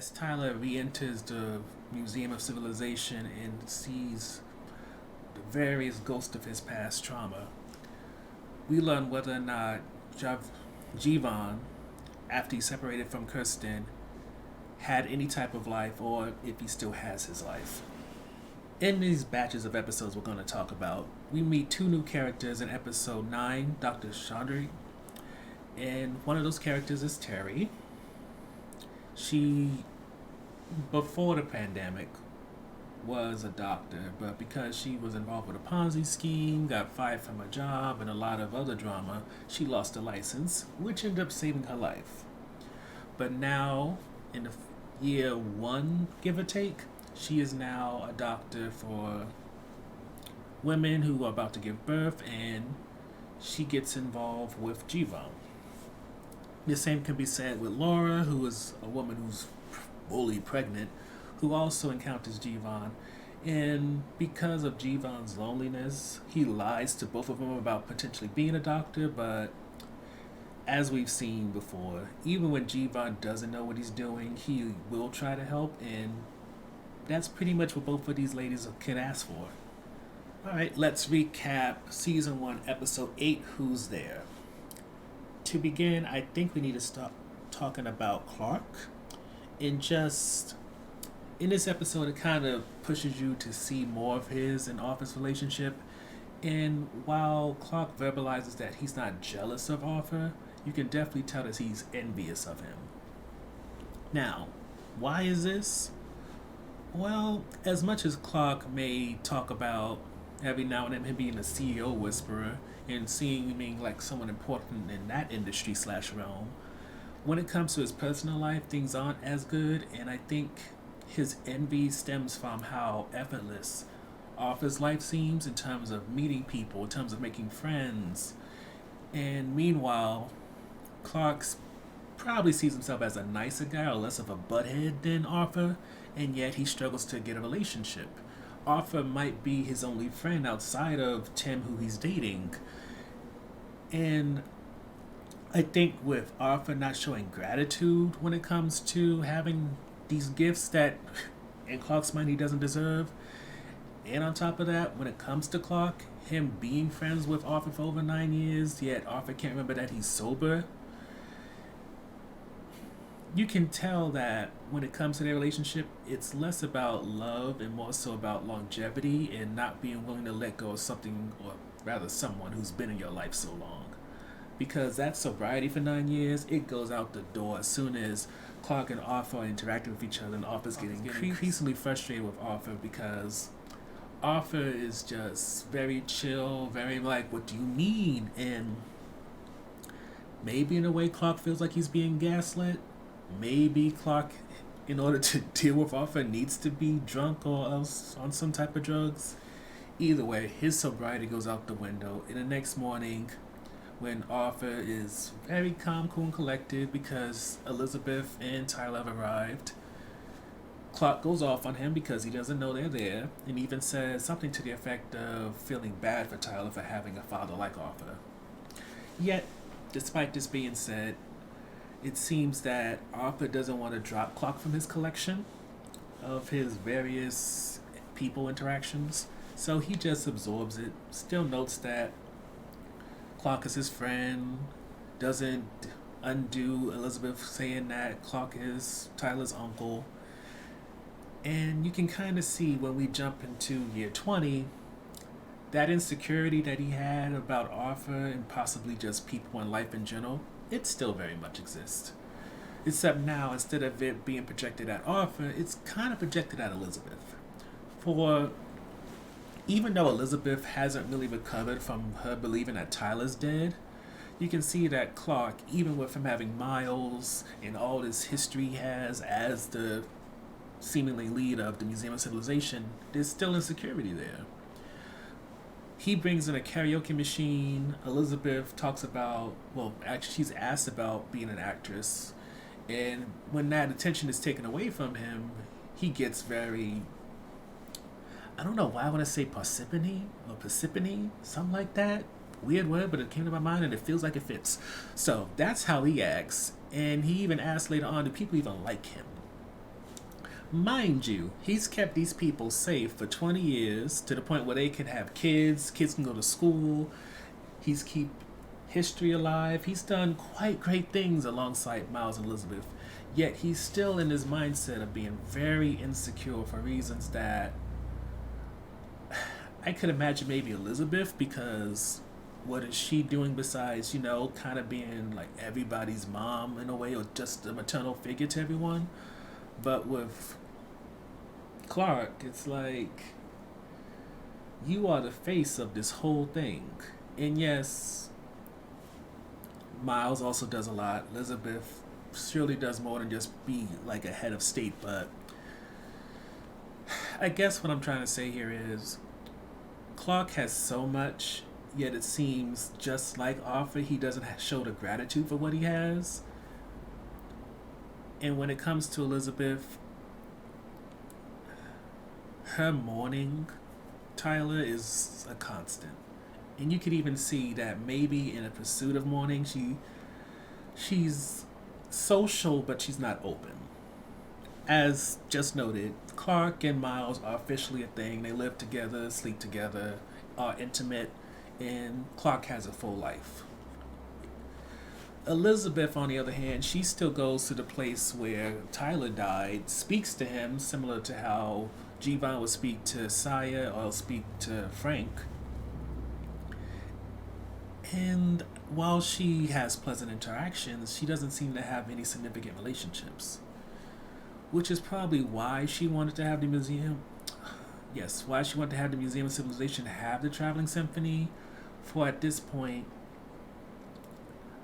as Tyler re-enters the Museum of Civilization and sees the various ghosts of his past trauma, we learn whether or not Jeevan, after he separated from Kirsten, had any type of life or if he still has his life. In these batches of episodes we're going to talk about, we meet two new characters in episode 9, Dr. Chaudhary, and one of those characters is Terry. She, before the pandemic, was a doctor, but because she was involved with a Ponzi scheme, got fired from her job, and a lot of other drama, she lost her license, which ended up saving her life. But now, in the year 1, give or take, she is now a doctor for women who are about to give birth, and she gets involved with Jeevan. The same can be said with Laura, who is a woman who's fully pregnant, who also encounters Jeevan. And because of Jeevan's loneliness, he lies to both of them about potentially being a doctor, but as we've seen before, even when Jeevan doesn't know what he's doing, he will try to help, and that's pretty much what both of these ladies can ask for. Alright, let's recap Season 1, Episode 8, Who's There? To begin, I think we need to start talking about Clark. In this episode, it kind of pushes you to see more of his and Arthur's relationship. And while Clark verbalizes that he's not jealous of Arthur, you can definitely tell that he's envious of him. Now, why is this? Well, as much as Clark may talk about every now and then him being a CEO whisperer and seeming like someone important in that industry / realm, when it comes to his personal life, things aren't as good, and I think his envy stems from how effortless Arthur's life seems in terms of meeting people, in terms of making friends. And meanwhile, Clark's probably sees himself as a nicer guy or less of a butthead than Arthur, and yet he struggles to get a relationship. Arthur might be his only friend outside of Tim, who he's dating. And I think with Arthur not showing gratitude when it comes to having these gifts that, in Clark's mind, he doesn't deserve. And on top of that, when it comes to Clark, him being friends with Arthur for over 9 years, yet Arthur can't remember that he's sober. You can tell that when it comes to their relationship, it's less about love and more so about longevity and not being willing to let go of something, or rather someone who's been in your life so long. Because that sobriety for 9 years, it goes out the door as soon as Clark and Arthur are interacting with each other, and Arthur's getting increasingly frustrated with Arthur because Arthur is just very chill, very like, what do you mean? And maybe in a way Clark feels like he's being gaslit. Maybe Clark, in order to deal with Arthur, needs to be drunk or else on some type of drugs. Either way, his sobriety goes out the window. And the next morning, when Arthur is very calm, cool, and collected because Elizabeth and Tyler have arrived, Clark goes off on him because he doesn't know they're there, and even says something to the effect of feeling bad for Tyler for having a father like Arthur. Yet, despite this being said, it seems that Arthur doesn't want to drop Clark from his collection of his various people interactions, so he just absorbs it, still notes that Clark is his friend, doesn't undo Elizabeth saying that Clark is Tyler's uncle. And you can kind of see when we jump into year 20, that insecurity that he had about Arthur and possibly just people in life in general, it still very much exists. Except now, instead of it being projected at Arthur, it's kind of projected at Elizabeth. For even though Elizabeth hasn't really recovered from her believing that Tyler's dead, you can see that Clark, even with him having Miles and all this history he has as the seemingly lead of the Museum of Civilization, there's still insecurity there. He brings in a karaoke machine. Elizabeth talks about, well, actually she's asked about being an actress. And when that attention is taken away from him, he gets very, I don't know why I want to say Parsippany, something like that. Weird word, but it came to my mind and it feels like it fits. So that's how he acts. And he even asks later on, do people even like him? Mind you, he's kept these people safe for 20 years to the point where they can have kids can go to school, he's keep history alive. He's done quite great things alongside Miles and Elizabeth. Yet he's still in his mindset of being very insecure for reasons that I could imagine maybe Elizabeth, because what is she doing besides, kind of being like everybody's mom in a way, or just a maternal figure to everyone? But with Clark, it's like you are the face of this whole thing. And yes, Miles also does a lot. Elizabeth surely does more than just be like a head of state, but I guess what I'm trying to say here is Clark has so much, yet it seems just like Arthur, he doesn't show the gratitude for what he has. And when it comes to Elizabeth, her mourning Tyler is a constant. And you could even see that maybe in a pursuit of mourning, she's social, but she's not open. As just noted, Clark and Miles are officially a thing. They live together, sleep together, are intimate, and Clark has a full life. Elizabeth, on the other hand, she still goes to the place where Tyler died, speaks to him, similar to how Jeevan would speak to Saya or speak to Frank. And while she has pleasant interactions, she doesn't seem to have any significant relationships. Which is probably why she wanted to have the museum. Yes, why she wanted to have the Museum of Civilization have the Traveling Symphony. For at this point,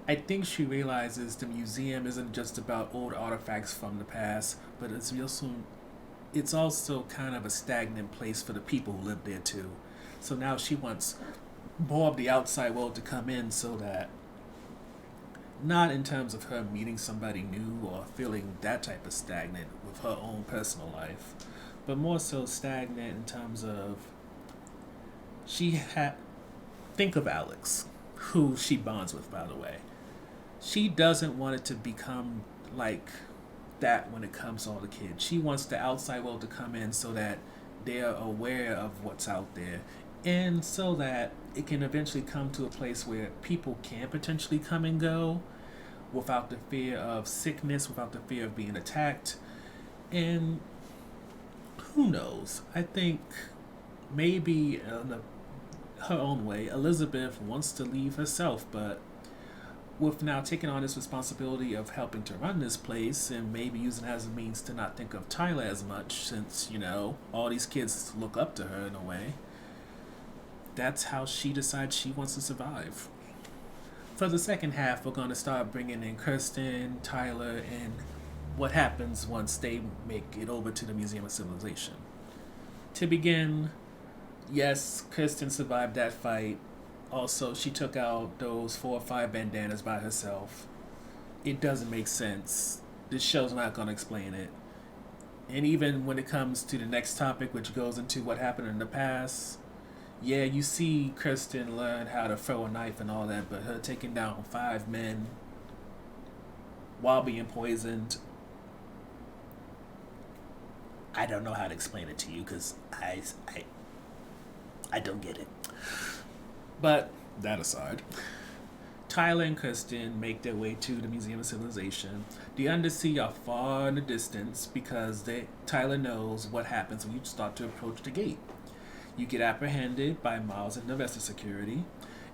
I think she realizes the museum isn't just about old artifacts from the past, but it's also kind of a stagnant place for the people who live there too. So now she wants more of the outside world to come in, so that not in terms of her meeting somebody new or feeling that type of stagnant with her own personal life, but more so stagnant in terms of think of Alex, who she bonds with, by the way. She doesn't want it to become like that when it comes to all the kids. She wants the outside world to come in so that they're aware of what's out there, and so that it can eventually come to a place where people can potentially come and go without the fear of sickness, without the fear of being attacked. And who knows? I think maybe in her own way, Elizabeth wants to leave herself, but with now taking on this responsibility of helping to run this place and maybe using it as a means to not think of Tyler as much, since, all these kids look up to her in a way, that's how she decides she wants to survive. For the second half, we're going to start bringing in Kirsten, Tyler, and what happens once they make it over to the Museum of Civilization. To begin, yes, Kirsten survived that fight. Also, she took out those 4 or 5 bandanas by herself. It doesn't make sense. This show's not going to explain it. And even when it comes to the next topic, which goes into what happened in the past, yeah, you see Kirsten learn how to throw a knife and all that, but her taking down 5 men while being poisoned, I don't know how to explain it to you, because I don't get it. But that aside, Tyler and Kirsten make their way to the Museum of Civilization. The Undersea are far in the distance because Tyler knows what happens when you start to approach the gate. You get apprehended by Miles and the rest of security,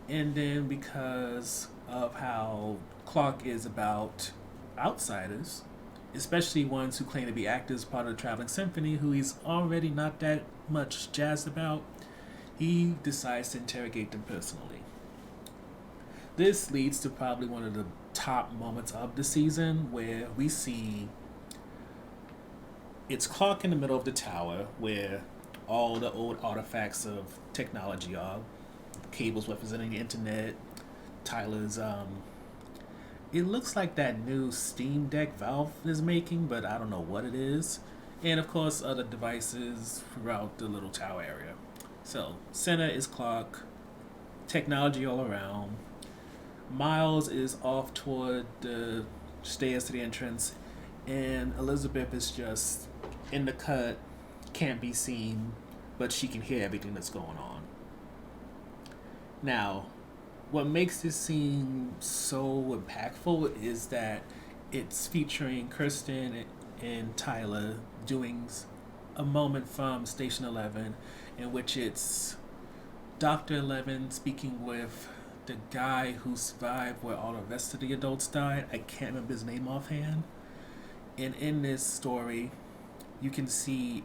and then because of how Clark is about outsiders, especially ones who claim to be actors part of the Traveling Symphony, who he's already not that much jazzed about, he decides to interrogate them personally. This leads to probably one of the top moments of the season, where we see it's Clark in the middle of the tower where all the old artifacts of technology are. Cables representing the internet, Tyler's it looks like that new Steam Deck Valve is making, but I don't know what it is. And of course other devices throughout the little tower area. So center is Clark, technology all around. Miles is off toward the stairs to the entrance, and Elizabeth is just in the cut, can't be seen, but she can hear everything that's going on. Now, what makes this scene so impactful is that it's featuring Kirsten and Tyler doing a moment from Station 11 in which it's Dr. 11 speaking with the guy who survived where all the rest of the adults died. I can't remember his name offhand. And in this story, you can see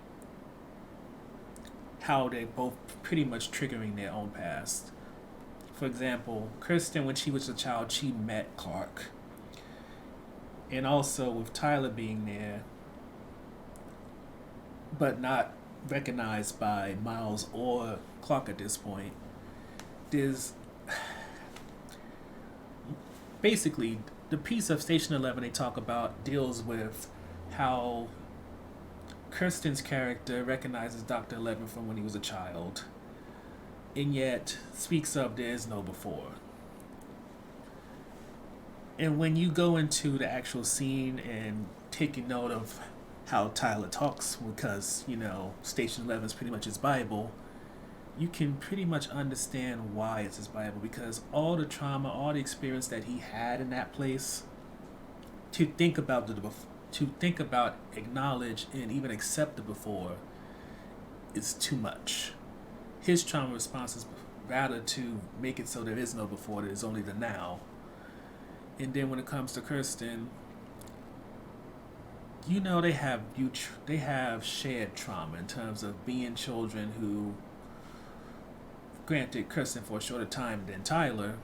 how they're both pretty much triggering their own past. For example, Kirsten, when she was a child, she met Clark. And also with Tyler being there, but not recognized by Miles or Clark at this point, there's basically the piece of Station 11 they talk about deals with how Kirsten's character recognizes Dr. 11 from when he was a child, and yet speaks of there is no before. And when you go into the actual scene and taking note of how Tyler talks, because, Station 11 is pretty much his Bible, you can pretty much understand why it's his Bible, because all the trauma, all the experience that he had in that place, to think about, acknowledge, and even accept the before is too much. His trauma response is rather to make it so there is no before, there is only the now. And then when it comes to Kirsten, they have shared trauma in terms of being children who, granted Kirsten for a shorter time than Tyler,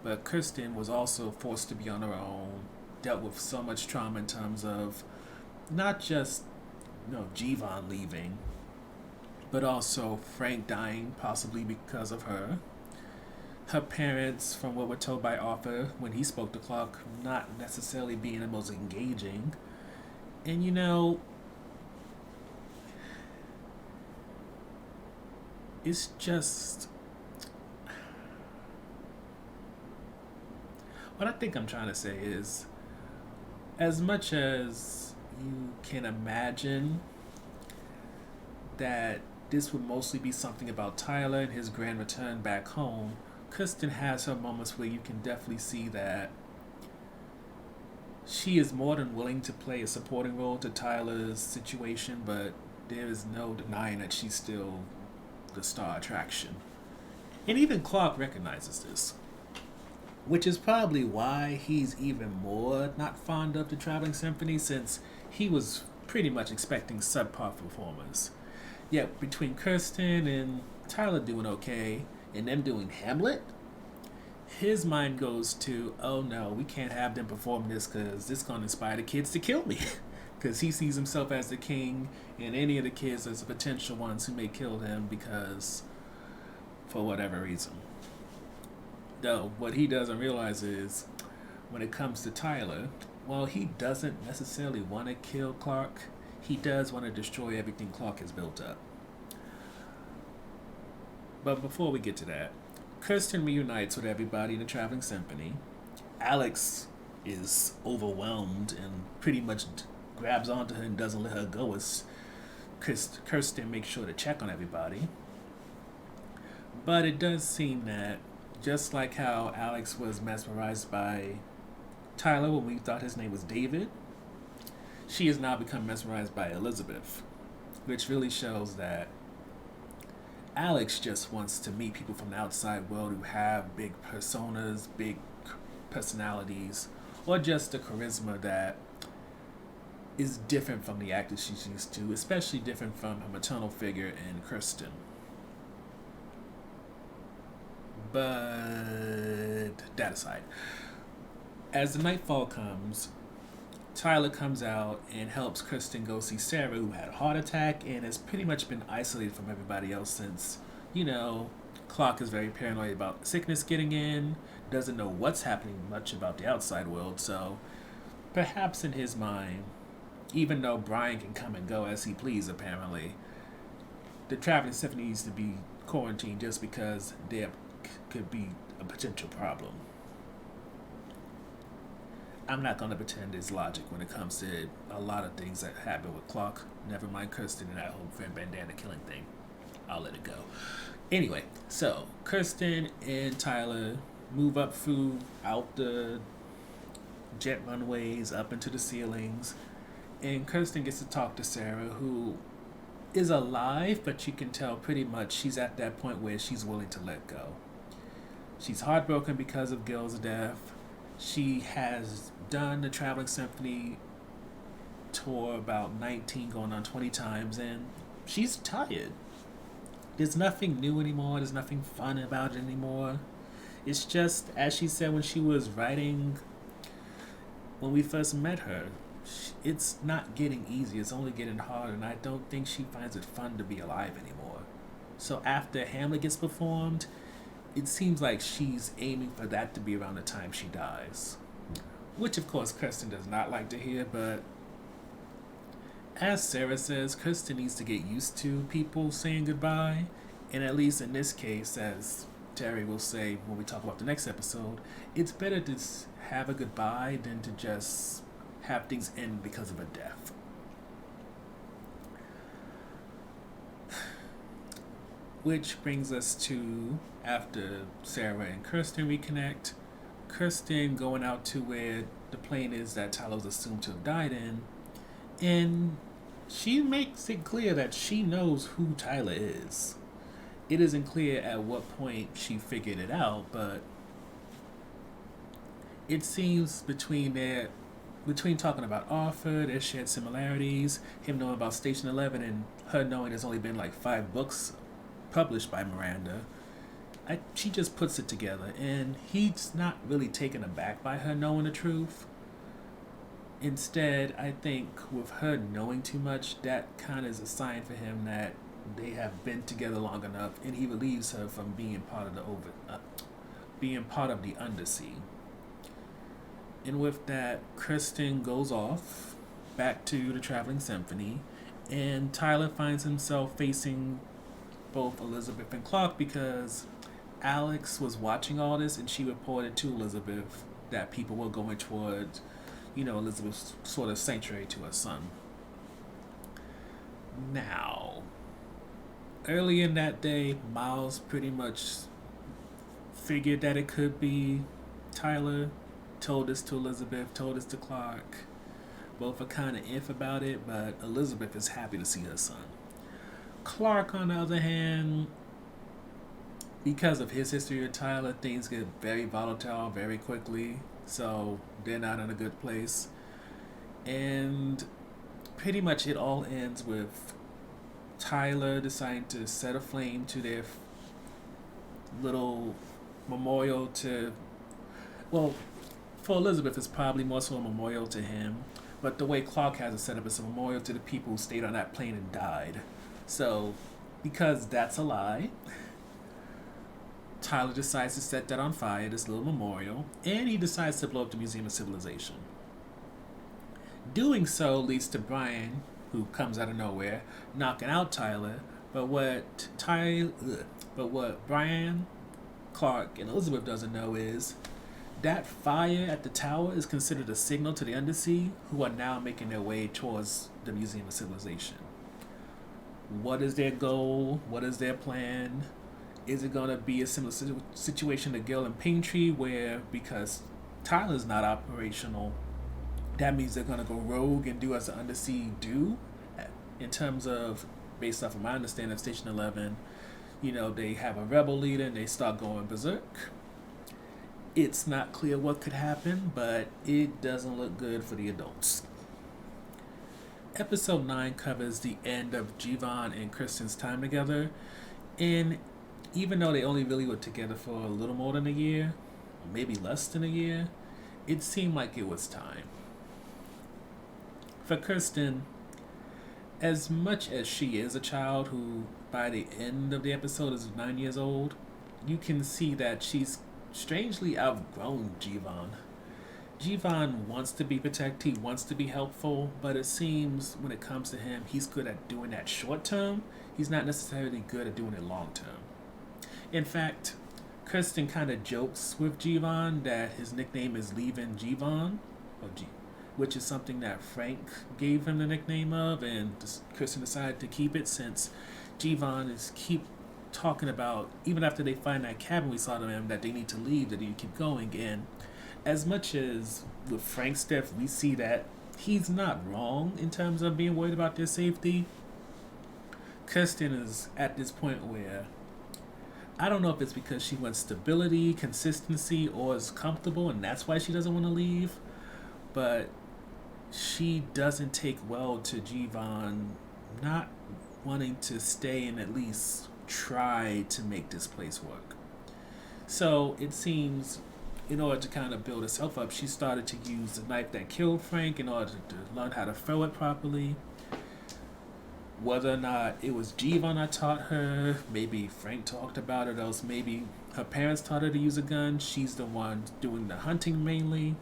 but Kirsten was also forced to be on her own, dealt with so much trauma in terms of not just Jeevan leaving, but also Frank dying, possibly because of her. Her parents, from what we're told by Arthur when he spoke to Clark, not necessarily being the most engaging. And it's just, what I think I'm trying to say is, as much as you can imagine that this would mostly be something about Tyler and his grand return back home, Kirsten has her moments where you can definitely see that she is more than willing to play a supporting role to Tyler's situation, but there is no denying that she's still the star attraction. And even Clark recognizes this, which is probably why he's even more not fond of the Traveling Symphony, since he was pretty much expecting subpar performers. Yet between Kirsten and Tyler doing okay, and them doing Hamlet, his mind goes to, oh no, we can't have them perform this because it's going to inspire the kids to kill me. Because he sees himself as the king, and any of the kids as the potential ones who may kill him because, for whatever reason. Though, what he doesn't realize is, when it comes to Tyler, while he doesn't necessarily want to kill Clark, he does want to destroy everything Clark has built up. But before we get to that, Kirsten reunites with everybody in the Traveling Symphony. Alex is overwhelmed and pretty much grabs onto her and doesn't let her go as Kirsten makes sure to check on everybody. But it does seem that, just like how Alex was mesmerized by Tyler when we thought his name was David, she has now become mesmerized by Elizabeth, which really shows that Alex just wants to meet people from the outside world who have big personas, big personalities, or just a charisma that is different from the actors she's used to, especially different from her maternal figure in Kirsten. But that aside, as the nightfall comes, Tyler comes out and helps Kirsten go see Sarah, who had a heart attack and has pretty much been isolated from everybody else since, Clark is very paranoid about sickness getting in, doesn't know what's happening much about the outside world, so perhaps in his mind, even though Brian can come and go as he please apparently, the Traveling Symphony needs to be quarantined just because there could be a potential problem. I'm not gonna pretend there's logic when it comes to a lot of things that happen with Clark. Never mind Kirsten and that whole Fred bandana killing thing. I'll let it go. Anyway, so Kirsten and Tyler move up through out the jet runways up into the ceilings, and Kirsten gets to talk to Sarah, who is alive, but you can tell pretty much she's at that point where she's willing to let go. She's heartbroken because of Gil's death. She has done the Traveling Symphony tour about 19, going on 20 times, and she's tired. There's nothing new anymore. There's nothing fun about it anymore. It's just, as she said when she was writing, when we first met her, it's not getting easier. It's only getting harder, and I don't think she finds it fun to be alive anymore. So after Hamlet gets performed, it seems like she's aiming for that to be around the time she dies. Which, of course, Kirsten does not like to hear, but as Sarah says, Kirsten needs to get used to people saying goodbye. And at least in this case, as Terry will say when we talk about the next episode, it's better to have a goodbye than to just have things end because of a death. Which brings us to, after Sarah and Kirsten reconnect, Kirsten going out to where the plane is that Tyler's assumed to have died in, and she makes it clear that she knows who Tyler is. It isn't clear at what point she figured it out, but it seems between talking about Arthur, their shared similarities, him knowing about Station 11, and her knowing there's only been like 5 books published by Miranda, she just puts it together, and he's not really taken aback by her knowing the truth. Instead, I think with her knowing too much, that kind of is a sign for him that they have been together long enough, and he relieves her from being part of the undersea. And with that, Kirsten goes off back to the Traveling Symphony, and Tyler finds himself facing both Elizabeth and Clark because Alex was watching all this, and she reported to Elizabeth that people were going towards, Elizabeth's sort of sanctuary to her son. Now, early in that day, Miles pretty much figured that it could be Tyler, told this to Elizabeth, told this to Clark. Both are kind of iff about it, but Elizabeth is happy to see her son. Clark, on the other hand, because of his history with Tyler, things get very volatile very quickly, so they're not in a good place. And pretty much it all ends with Tyler deciding to set a flame to their little memorial to, well, for Elizabeth, it's probably more so a memorial to him, but the way Clark has it set up, it's a memorial to the people who stayed on that plane and died. So, because that's a lie, Tyler decides to set that on fire, this little memorial, and he decides to blow up the Museum of Civilization. Doing so leads to Brian, who comes out of nowhere, knocking out Tyler, but what Brian, Clark, and Elizabeth doesn't know is that fire at the tower is considered a signal to the undersea, who are now making their way towards the Museum of Civilization. What is their goal? What is their plan? Is it going to be a similar situation to Gil and Paintree, where because Tyler's not operational, that means they're going to go rogue and do as the undersea do? In terms of, based off of my understanding of Station 11, they have a rebel leader and they start going berserk. It's not clear what could happen, but it doesn't look good for the adults. Episode 9 covers the end of Jeevan and Kirsten's time together, and even though they only really were together for a little more than a year, maybe less than a year, it seemed like it was time. For Kirsten, as much as she is a child who, by the end of the episode, is 9 years old, you can see that she's strangely outgrown Jeevan. Jeevan wants to be protected, he wants to be helpful, but it seems when it comes to him, he's good at doing that short term. He's not necessarily good at doing it long term. In fact, Kirsten kind of jokes with Jeevan that his nickname is Leaving Jeevan, or G, which is something that Frank gave him the nickname of, and Kirsten decided to keep it since Jeevan is keep talking about, even after they find that cabin we saw them in, that they need to leave, that they need to keep going. And as much as with Frank's death, we see that he's not wrong in terms of being worried about their safety. Kirsten is at this point where I don't know if it's because she wants stability, consistency, or is comfortable and that's why she doesn't want to leave, but she doesn't take well to Jeevan not wanting to stay and at least try to make this place work. So it seems in order to kind of build herself up, she started to use the knife that killed Frank in order to learn how to throw it properly. Whether or not it was Jeevan that taught her, maybe Frank talked about it, else maybe her parents taught her to use a gun. She's the one doing the hunting mainly.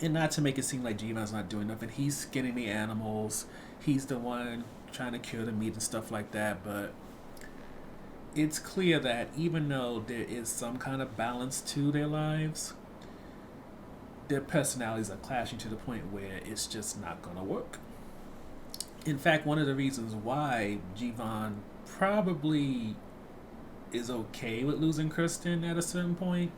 And not to make it seem like Jeevan's not doing nothing. He's skinning the animals. He's the one trying to cure the meat and stuff like that. But it's clear that even though there is some kind of balance to their lives, their personalities are clashing to the point where it's just not going to work. In fact, one of the reasons why Jeevan probably is okay with losing Kirsten at a certain point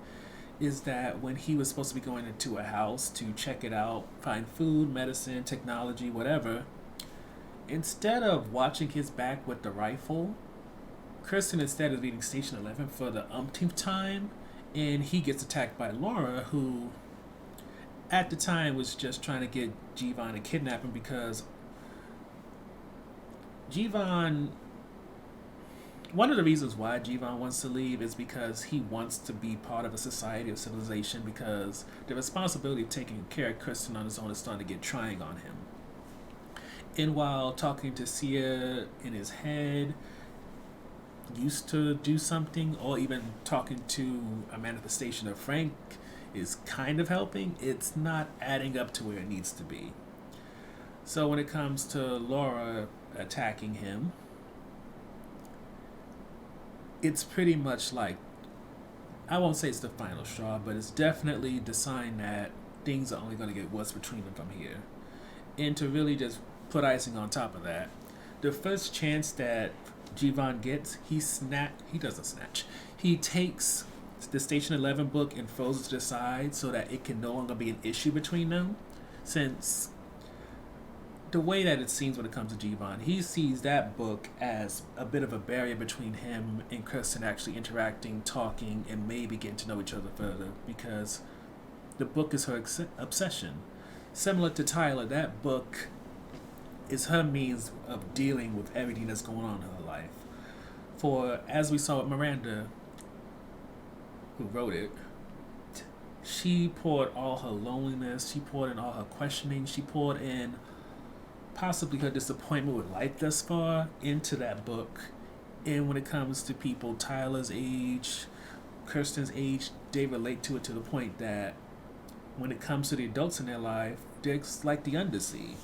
is that when he was supposed to be going into a house to check it out, find food, medicine, technology, whatever, instead of watching his back with the rifle, Kirsten instead is leaving Station 11 for the umpteenth time, and he gets attacked by Laura, who at the time was just trying to get Jeevan to kidnap him because Jeevan, one of the reasons why Jeevan wants to leave is because he wants to be part of a society of civilization, because the responsibility of taking care of Kirsten on his own is starting to get trying on him. And while talking to Sia in his head used to do something, or even talking to a manifestation of Frank is kind of helping, it's not adding up to where it needs to be. So when it comes to Laura attacking him, it's pretty much like, I won't say it's the final straw, but it's definitely the sign that things are only going to get worse between them from here. And to really just put icing on top of that, the first chance that Jeevan gets, he doesn't snatch. He takes the Station 11 book and throws it to the side so that it can no longer be an issue between them, since the way that it seems when it comes to Jeevan, he sees that book as a bit of a barrier between him and Kirsten actually interacting, talking, and maybe getting to know each other further, because the book is her obsession. Similar to Tyler, that book is her means of dealing with everything that's going on in her life. For, as we saw with Miranda, who wrote it, she poured all her loneliness, she poured in all her questioning, she poured in possibly her disappointment with life thus far into that book. And when it comes to people Tyler's age, Kirsten's age, they relate to it to the point that when it comes to the adults in their life, they're like the undersea.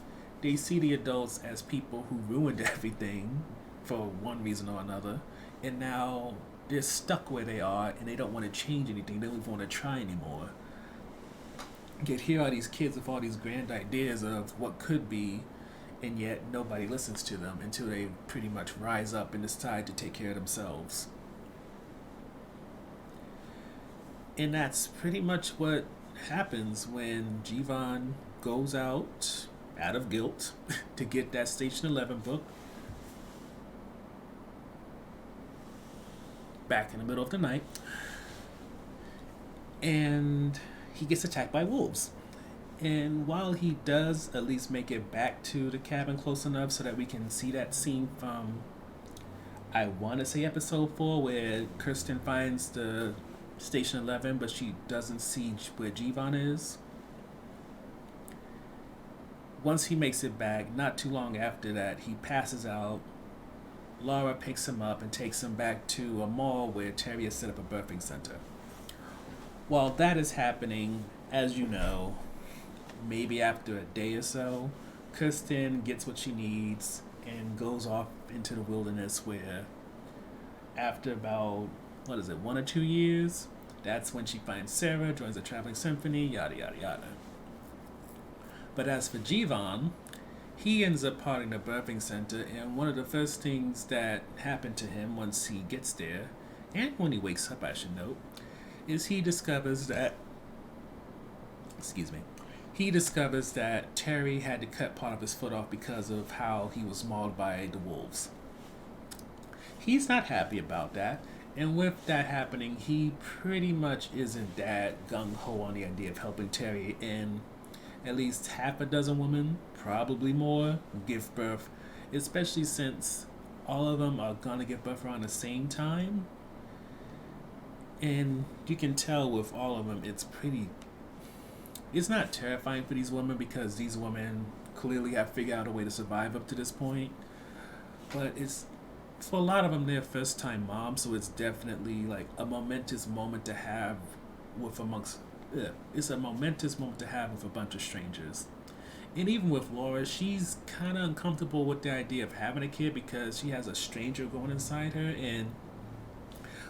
They see the adults as people who ruined everything for one reason or another, and now they're stuck where they are and they don't want to change anything. They don't even want to try anymore. Yet here are these kids with all these grand ideas of what could be, and yet nobody listens to them until they pretty much rise up and decide to take care of themselves. And that's pretty much what happens when Jeevan goes out of guilt to get that Station 11 book back in the middle of the night, and he gets attacked by wolves. And while he does at least make it back to the cabin close enough so that we can see that scene from, I want to say episode 4, where Kirsten finds the Station 11, but she doesn't see where Jeevan is. Once he makes it back, not too long after that, he passes out. Laura picks him up and takes him back to a mall where Terry has set up a birthing center. While that is happening, as you know, maybe after a day or so, Kirsten gets what she needs and goes off into the wilderness, where after about, 1 or 2 years, that's when she finds Sarah, joins the traveling symphony, yada yada yada. But as for Jeevan, he ends up parting the birthing center, and one of the first things that happen to him once he gets there, and when he wakes up, I should note, is he discovers that, excuse me, he discovers that Terry had to cut part of his foot off because of how he was mauled by the wolves. He's not happy about that, and with that happening, he pretty much isn't that gung ho on the idea of helping Terry and at least half a dozen women, probably more, give birth, especially since all of them are gonna give birth around the same time. And you can tell with all of them, it's not terrifying for these women because these women clearly have figured out a way to survive up to this point. But it's, for a lot of them, their first time moms, so it's definitely like a momentous moment to have with amongst. It's a momentous moment to have with a bunch of strangers. And even with Laura, she's kind of uncomfortable with the idea of having a kid because she has a stranger going inside her, and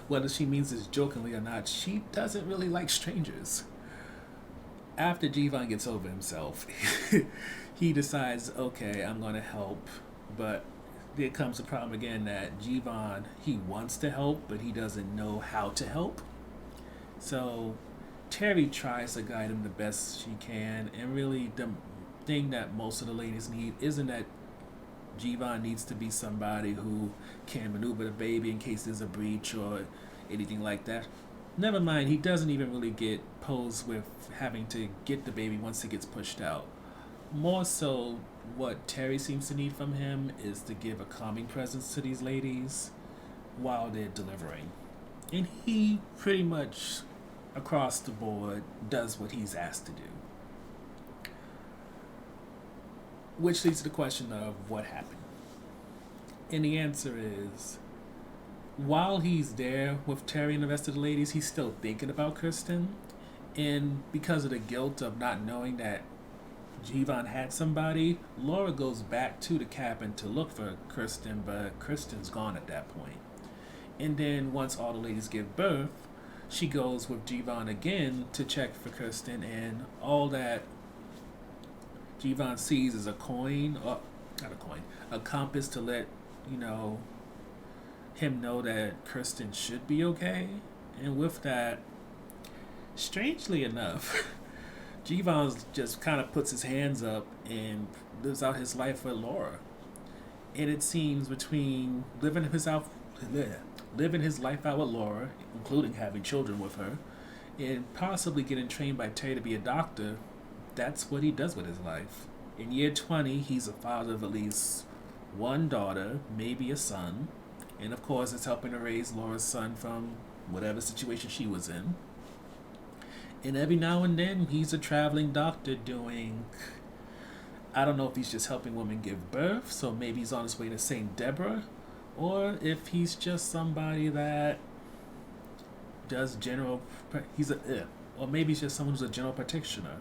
whether she means this jokingly or not, she doesn't really like strangers. After Jeevan gets over himself, he decides, okay, I'm going to help. But there comes the problem again that Jeevan, he wants to help, but he doesn't know how to help. So Terry tries to guide him the best she can, and really the thing that most of the ladies need isn't that Jeevan needs to be somebody who can maneuver the baby in case there's a breach or anything like that. Never mind, he doesn't even really get posed with having to get the baby once it gets pushed out. More so, what Terry seems to need from him is to give a calming presence to these ladies while they're delivering. And he pretty much, across the board, does what he's asked to do. Which leads to the question of what happened. And the answer is, while he's there with Terry and the rest of the ladies, he's still thinking about Kirsten. And because of the guilt of not knowing that Jeevan had somebody, Laura goes back to the cabin to look for Kirsten, but Kirsten's gone at that point. And then once all the ladies give birth, she goes with Jeevan again to check for Kirsten, and all that Jeevan sees is a coin, or not a coin, a compass to let, him know that Kirsten should be okay. And with that, strangely enough, Jeevan just kind of puts his hands up and lives out his life with Laura. And it seems between living his life out with Laura, including having children with her, and possibly getting trained by Terry to be a doctor, that's what he does with his life. In year 20, he's a father of at least one daughter, maybe a son, and of course it's helping to raise Laura's son from whatever situation she was in. And every now and then, he's a traveling doctor doing, I don't know if he's just helping women give birth, so maybe he's on his way to St. Deborah, or if he's just somebody that does or maybe he's just someone who's a general practitioner.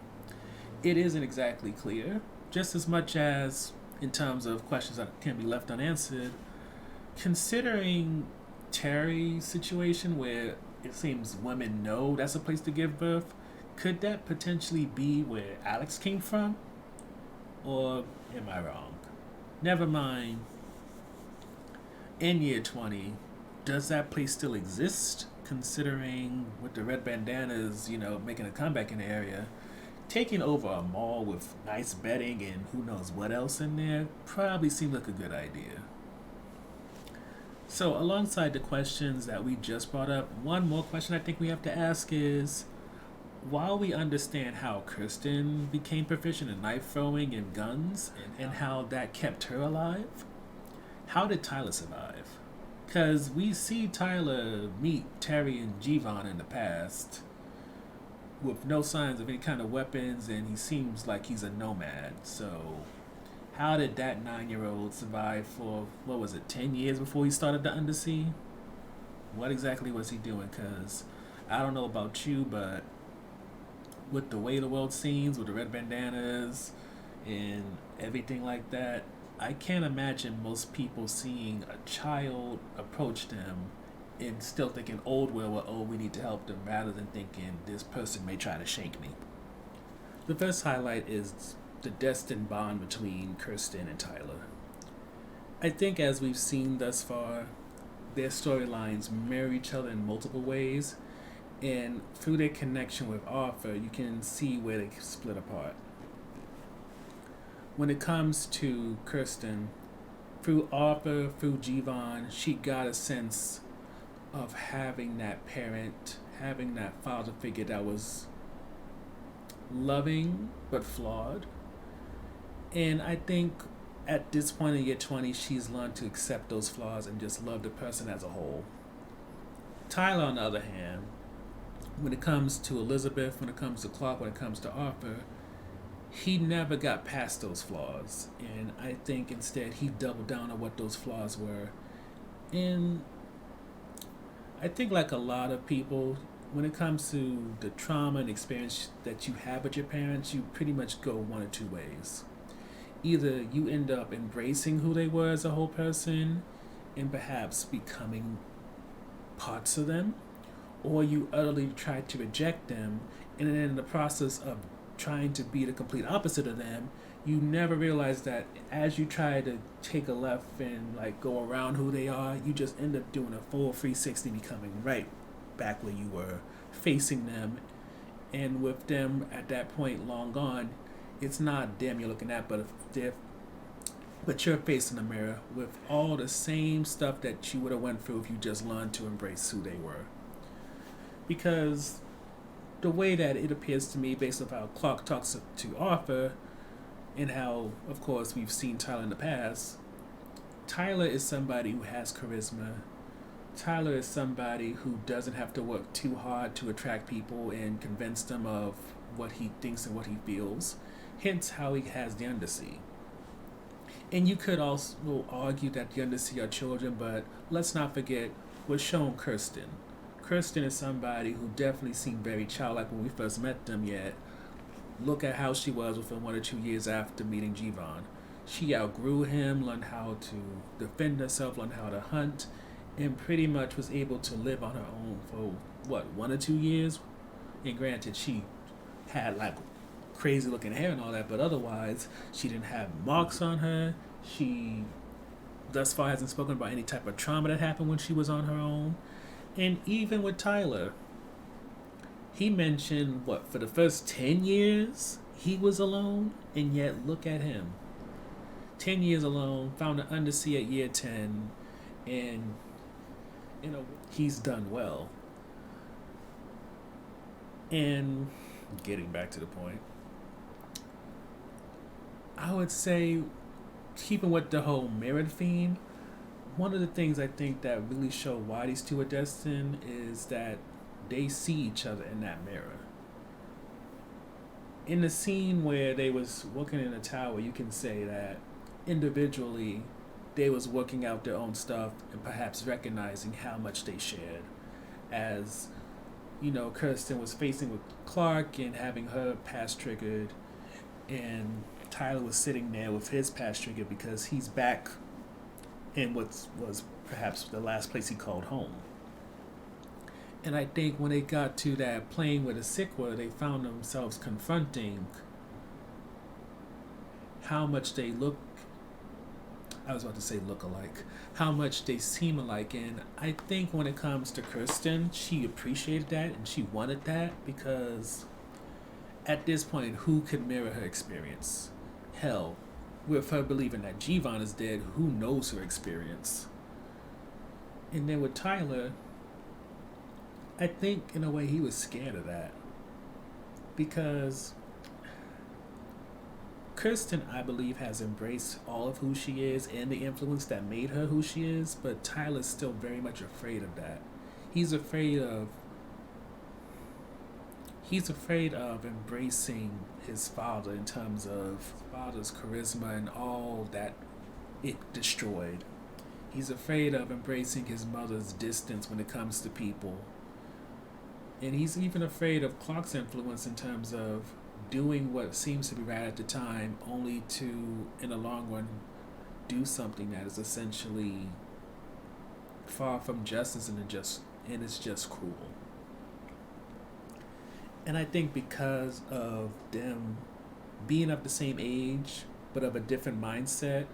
It isn't exactly clear, just as much as in terms of questions that can be left unanswered, considering Terry's situation where it seems women know that's a place to give birth, could that potentially be where Alex came from? Or am I wrong? Never mind. In year 20, does that place still exist? Considering with the red bandanas, making a comeback in the area, taking over a mall with nice bedding and who knows what else in there probably seemed like a good idea. So alongside the questions that we just brought up, one more question I think we have to ask is, while we understand how Kirsten became proficient in knife throwing and guns, and how that kept her alive, how did Tyler survive? Because we see Tyler meet Terry and Jeevan in the past with no signs of any kind of weapons, and he seems like he's a nomad. So how did that 9-year-old survive for, 10 years before he started the Undersea? What exactly was he doing? Because I don't know about you, but with the way the world seems, with the red bandanas and everything like that, I can't imagine most people seeing a child approach them and still thinking we need to help them, rather than thinking this person may try to shank me. The first highlight is the destined bond between Kirsten and Tyler. I think as we've seen thus far, their storylines mirror each other in multiple ways, and through their connection with Arthur, you can see where they split apart. When it comes to Kirsten, through Arthur, through Jeevan, she got a sense of having that parent, having that father figure that was loving but flawed. And I think at this point in year 20, she's learned to accept those flaws and just love the person as a whole. Tyler, on the other hand, when it comes to Elizabeth, when it comes to Clark, when it comes to Arthur, he never got past those flaws. And I think instead he doubled down on what those flaws were. And I think, like a lot of people, when it comes to the trauma and experience that you have with your parents, you pretty much go one or two ways. Either you end up embracing who they were as a whole person and perhaps becoming parts of them, or you utterly try to reject them, and then in the process of trying to be the complete opposite of them, you never realize that as you try to take a left and like go around who they are, you just end up doing a full 360, becoming right back where you were, facing them. And with them at that point long gone, it's not them you're looking at, but you're facing the mirror with all the same stuff that you would have went through if you just learned to embrace who they were. Because the way that it appears to me, based on how Clark talks to Arthur, and how, of course, we've seen Tyler in the past, Tyler is somebody who has charisma. Tyler is somebody who doesn't have to work too hard to attract people and convince them of what he thinks and what he feels. Hence how he has the Undersea. And you could also argue that the Undersea are children, but let's not forget what's shown Kirsten. Kirsten is somebody who definitely seemed very childlike when we first met them, yet look at how she was within 1 or 2 years after meeting Jeevan. She outgrew him, learned how to defend herself, learned how to hunt, and pretty much was able to live on her own for, 1 or 2 years? And granted, she had like crazy looking hair and all that, but otherwise, she didn't have marks on her. She thus far hasn't spoken about any type of trauma that happened when she was on her own. And even with Tyler, he mentioned, for the first 10 years, he was alone, and yet look at him. 10 years alone, found an Undersea at year 10, and, he's done well. And getting back to the point, I would say, keeping with the whole mirror theme, one of the things I think that really show why these two are destined is that they see each other in that mirror. In the scene where they was working in a tower, you can say that individually they was working out their own stuff and perhaps recognizing how much they shared. As, Kirsten was facing with Clark and having her past triggered, and Tyler was sitting there with his past triggered because he's back in what was perhaps the last place he called home. And I think when they got to that plane where the sick were, they found themselves confronting how much they look alike, how much they seem alike. And I think when it comes to Kirsten, she appreciated that and she wanted that, because at this point, who could mirror her experience? Hell, with her believing that Jeevan is dead, who knows her experience? And then with Tyler, I think in a way he was scared of that, because Kirsten, I believe, has embraced all of who she is and the influence that made her who she is, but Tyler's still very much afraid of that. He's afraid of embracing his father in terms of father's charisma and all that it destroyed. He's afraid of embracing his mother's distance when it comes to people. And he's even afraid of Clark's influence in terms of doing what seems to be right at the time, only to, in the long run, do something that is essentially far from justice and it's just cruel. And I think because of them being of the same age but of a different mindset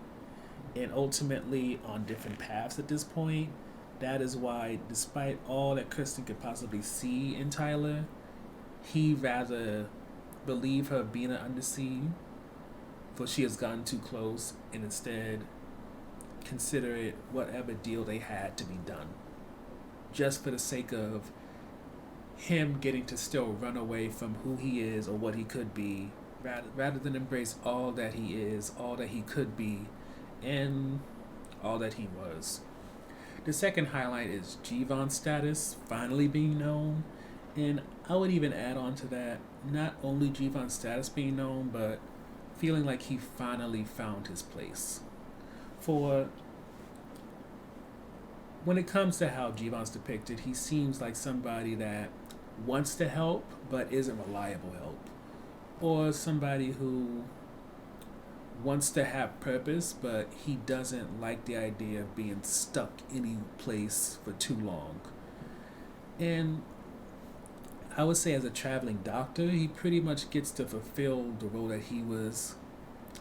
and ultimately on different paths at this point. That is why, despite all that Kirsten could possibly see in Tyler, he rather believe her being an undersea, for she has gotten too close, and instead consider it whatever deal they had to be done, just for the sake of him getting to still run away from who he is or what he could be, rather than embrace all that he is, all that he could be, and all that he was. The second highlight is Jeevan's status finally being known, and I would even add on to that, not only Jeevan's status being known, but feeling like he finally found his place. For when it comes to how Jeevan's depicted, he seems like somebody that wants to help but isn't reliable help, or somebody who wants to have purpose but he doesn't like the idea of being stuck any place for too long. And I would say as a traveling doctor, he pretty much gets to fulfill the role that he was,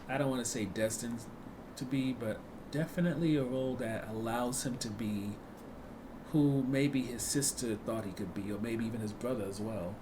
I don't want to say destined to be, but definitely a role that allows him to be who maybe his sister thought he could be, or maybe even his brother as well.